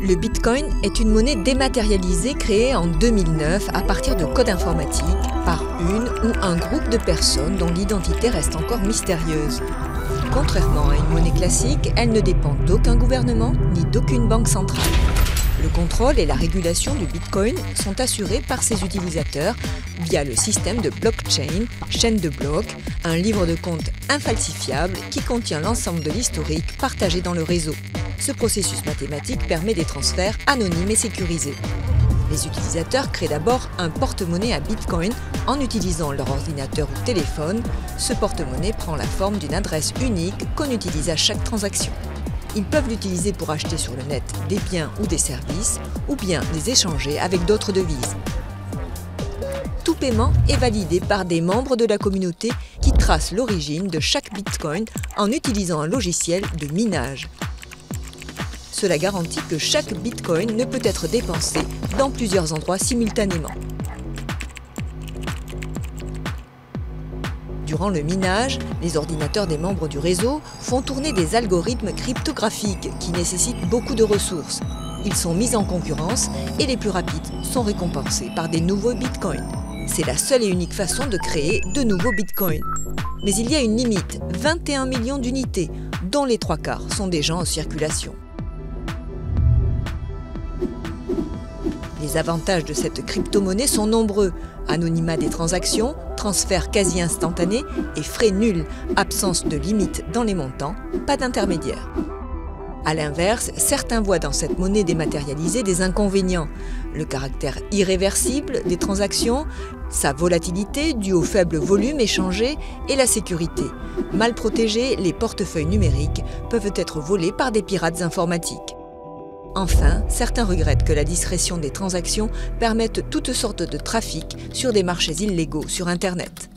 Le Bitcoin est une monnaie dématérialisée créée en 2009 à partir de codes informatiques par une ou un groupe de personnes dont l'identité reste encore mystérieuse. Contrairement à une monnaie classique, elle ne dépend d'aucun gouvernement ni d'aucune banque centrale. Le contrôle et la régulation du Bitcoin sont assurés par ses utilisateurs via le système de blockchain, chaîne de blocs, un livre de compte infalsifiable qui contient l'ensemble de l'historique partagé dans le réseau. Ce processus mathématique permet des transferts anonymes et sécurisés. Les utilisateurs créent d'abord un porte-monnaie à Bitcoin en utilisant leur ordinateur ou téléphone. Ce porte-monnaie prend la forme d'une adresse unique qu'on utilise à chaque transaction. Ils peuvent l'utiliser pour acheter sur le net des biens ou des services, ou bien les échanger avec d'autres devises. Tout paiement est validé par des membres de la communauté qui tracent l'origine de chaque Bitcoin en utilisant un logiciel de minage. Cela garantit que chaque Bitcoin ne peut être dépensé dans plusieurs endroits simultanément. Durant le minage, les ordinateurs des membres du réseau font tourner des algorithmes cryptographiques qui nécessitent beaucoup de ressources. Ils sont mis en concurrence et les plus rapides sont récompensés par des nouveaux bitcoins. C'est la seule et unique façon de créer de nouveaux bitcoins. Mais il y a une limite, 21 millions d'unités, dont les 3/4 sont déjà en circulation. Les avantages de cette crypto-monnaie sont nombreux. Anonymat des transactions, transfert quasi instantané et frais nuls, absence de limite dans les montants, pas d'intermédiaire. A l'inverse, certains voient dans cette monnaie dématérialisée des inconvénients. Le caractère irréversible des transactions, sa volatilité due au faible volume échangé et la sécurité. Mal protégés, les portefeuilles numériques peuvent être volés par des pirates informatiques. Enfin, certains regrettent que la discrétion des transactions permette toutes sortes de trafics sur des marchés illégaux sur Internet.